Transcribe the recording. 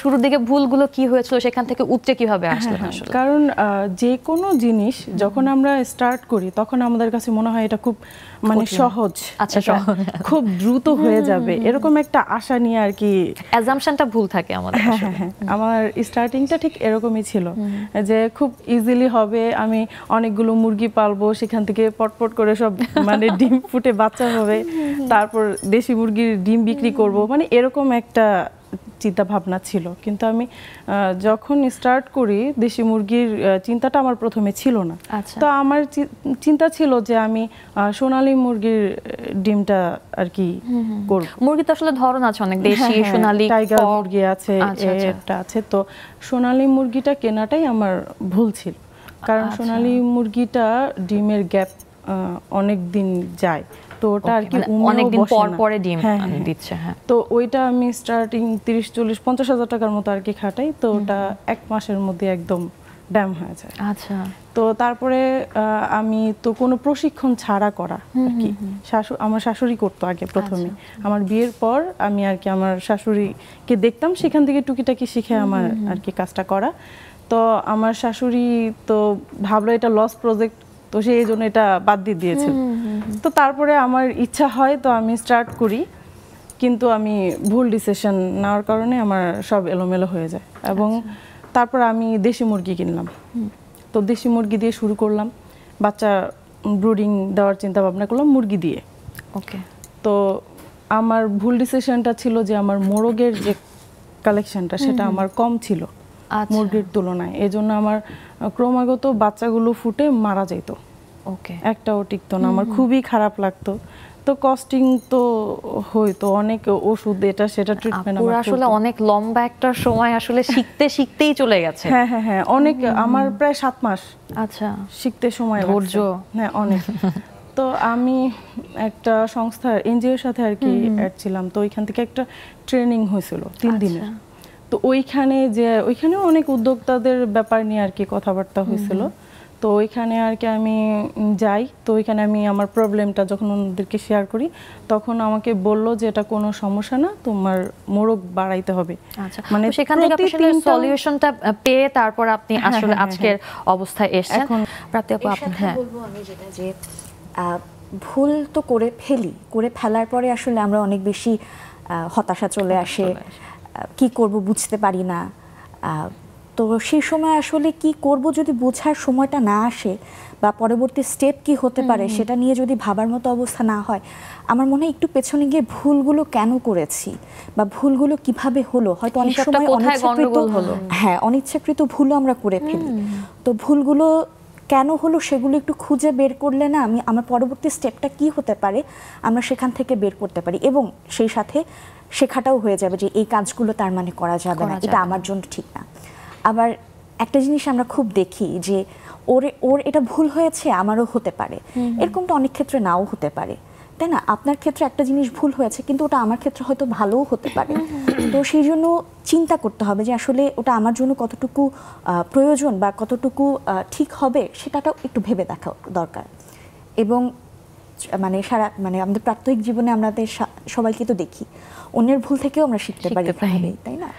শুরুর দিকে ভুলগুলো কি হয়েছিল, সেখান থেকে উঠতে কিভাবে আসলেন আসলে? কারণ যে কোনো জিনিস যখন আমরা স্টার্ট করি তখন আমাদের কাছে মনে হয় এটা খুব মানে সহজ, আচ্ছা খুব দ্রুত হয়ে যাবে, এরকম একটা আশা নিয়ে আর কি অ্যাজাম্পশনটা ভুল থাকে আমাদের। আমার স্টার্টিংটা ঠিক এরকমই ছিল যে খুব ইজিলি হবে, আমি অনেকগুলো মুরগি পালবো, সেখান থেকে পটপট করে সব মানে ডিম ফুটে বাচ্চা হবে, তারপর দেশি মুরগির ডিম বিক্রি করব, মানে এরকম একটা চিন্তা ভাবনা ছিল। কিন্তু আমি যখন স্টার্ট করি দেশি মুরগির চিন্তাটা আমার প্রথমে ছিল না। তো আমার চিন্তা ছিল যে আমি সোনালী মুরগির ডিমটা আর কি করব। মুরগি তো আসলে ধরন আছে অনেক, দেশি, সোনালী, টাইগার মুরগি আছে, একটা আছে। তো সোনালী মুরগিটা কেনাটাই আমার ভুল ছিল, কারণ সোনালী মুরগিটা ডিমের গ্যাপ অনেক দিন যায়, তো ওটা আর কি অনেক দিন পর পরে ডিম দিচ্ছে। তো ওইটা আমি স্টার্টিং 30-40-50 হাজার টাকার মতো আর কি খাটাই, তো ওটা 1 মাসের মধ্যে একদম ড্যাম হয়ে যায়। আচ্ছা। তো তারপরে আমি তো কোনো প্রশিক্ষণ ছাড়া করা আর কি, আমার শাশুড়ি করতো আগে প্রথমে। আমার বিয়ের পর আমি আর কি আমার শাশুড়িকে দেখতাম, সেখান থেকে টুকিটাকি শিখে আমার আর কি কাজটা করা। তো আমার শাশুড়ি তো ভাবলো এটা লস প্রজেক্ট, তো সেই জন্য এটা বাদ দিয়ে দিয়েছিল। তো তারপরে আমার ইচ্ছা হয়, তো আমি স্টার্ট করি, কিন্তু আমি ভুল ডিসিশন নেওয়ার কারণে আমার সব এলোমেলো হয়ে যায়। এবং তারপর আমি দেশি মুরগি কিনলাম, তো দেশি মুরগি দিয়ে শুরু করলাম, বাচ্চা ব্রুডিং দেওয়ার চিন্তা ভাবনা করলাম মুরগি দিয়ে। ওকে। তো আমার ভুল ডিসিশনটা ছিল যে আমার মোরগের যে কালেকশনটা সেটা আমার কম ছিল মুরগির তুলনায়, এজন্য আমার ক্রমাগত বাচ্চাগুলো ফুটে মারা যেত। ওকে। একটাও টিকতো না, আমার খুবই খারাপ লাগতো। তো কস্টিং তো হয়তো অনেক ওষুধ এটা সেটা ট্রিটমেন্ট, পুরো আসলে অনেক লম্বা একটা সময় আসলে শিখতেই চলে গেছে। হ্যাঁ অনেক, আমার প্রায় 7 মাস আচ্ছা শিখতে সময় লাগছে। ধৈর্য। হ্যাঁ অনেক। তো আমি একটা সংস্থা এনজিওর সাথে আর কি অ্যাড ছিলাম, তো ওইখান থেকে একটা ট্রেনিং হয়েছিল 3 দিনের। তো ওইখানে অনেক উদ্যোক্তাদের ব্যাপার নিয়ে আর কি কথাবার্তা হয়েছিল। তো ওইখানে আর কি আমি যাই, তো ওইখানে আমি আমার প্রবলেমটা যখন ওনাদেরকে শেয়ার করি, তখন আমাকে বলল যে এটা কোনো সমস্যা না, তোমার মোরগ বাড়াইতে হবে। মানে সেখান থেকে আপনি সলিউশনটা পেয়ে তারপর আপনি আসলে আজকের অবস্থায় এসেছেন। প্রাপ্তি আপু, আপনি বলবো আমি যেটা যে ভুল তো করে ফেলার পরে আসলে আমরা অনেক বেশি হতাশা চলে আসে, কি করব বুঝতে পারি না। তো সেই সময় আসলে কি করব যদি বোঝার সময়টা না আসে, বা পরবর্তী স্টেপ কি হতে পারে সেটা নিয়ে যদি ভাবার মতো অবস্থা না হয়, আমার মনে হয় একটু পেছনে গিয়ে ভুলগুলো কেন করেছি বা ভুলগুলো কিভাবে হলো, হয়তো অনেক সময় অনিচ্ছাকৃত ভুলও আমরা করে ফেলি। তো ভুলগুলো কেন হলো সেগুলো একটু খুঁজে বের করলে না আমার পরবর্তী স্টেপটা কি হতে পারে আমরা সেখান থেকে বের করতে পারি, এবং সেই সাথে শেখাটাও হয়ে যাবে যে এই কাজগুলো তার মানে করা যাবে না, এটা আমার জন্য ঠিক না। আবার একটা জিনিস আমরা খুব দেখি যে ওর এটা ভুল হয়েছে, আমারও হতে পারে, এরকমটা অনেক ক্ষেত্রে নাও হতে পারে, তাই না? আপনার ক্ষেত্রে একটা জিনিস ভুল হয়েছে, কিন্তু ওটা আমার ক্ষেত্রে হয়তো ভালোও হতে পারে। তো সেই জন্য চিন্তা করতে হবে যে আসলে ওটা আমার জন্য কতটুকু প্রয়োজন বা কতটুকু ঠিক হবে, সেটাও একটু ভেবে দেখা দরকার। এবং মানে আমাদের প্রাত্যহিক জীবনে আমাদের সবাইকে তো দেখি, অন্যের ভুল থেকেও আমরা শিখতে পারি, তাই না?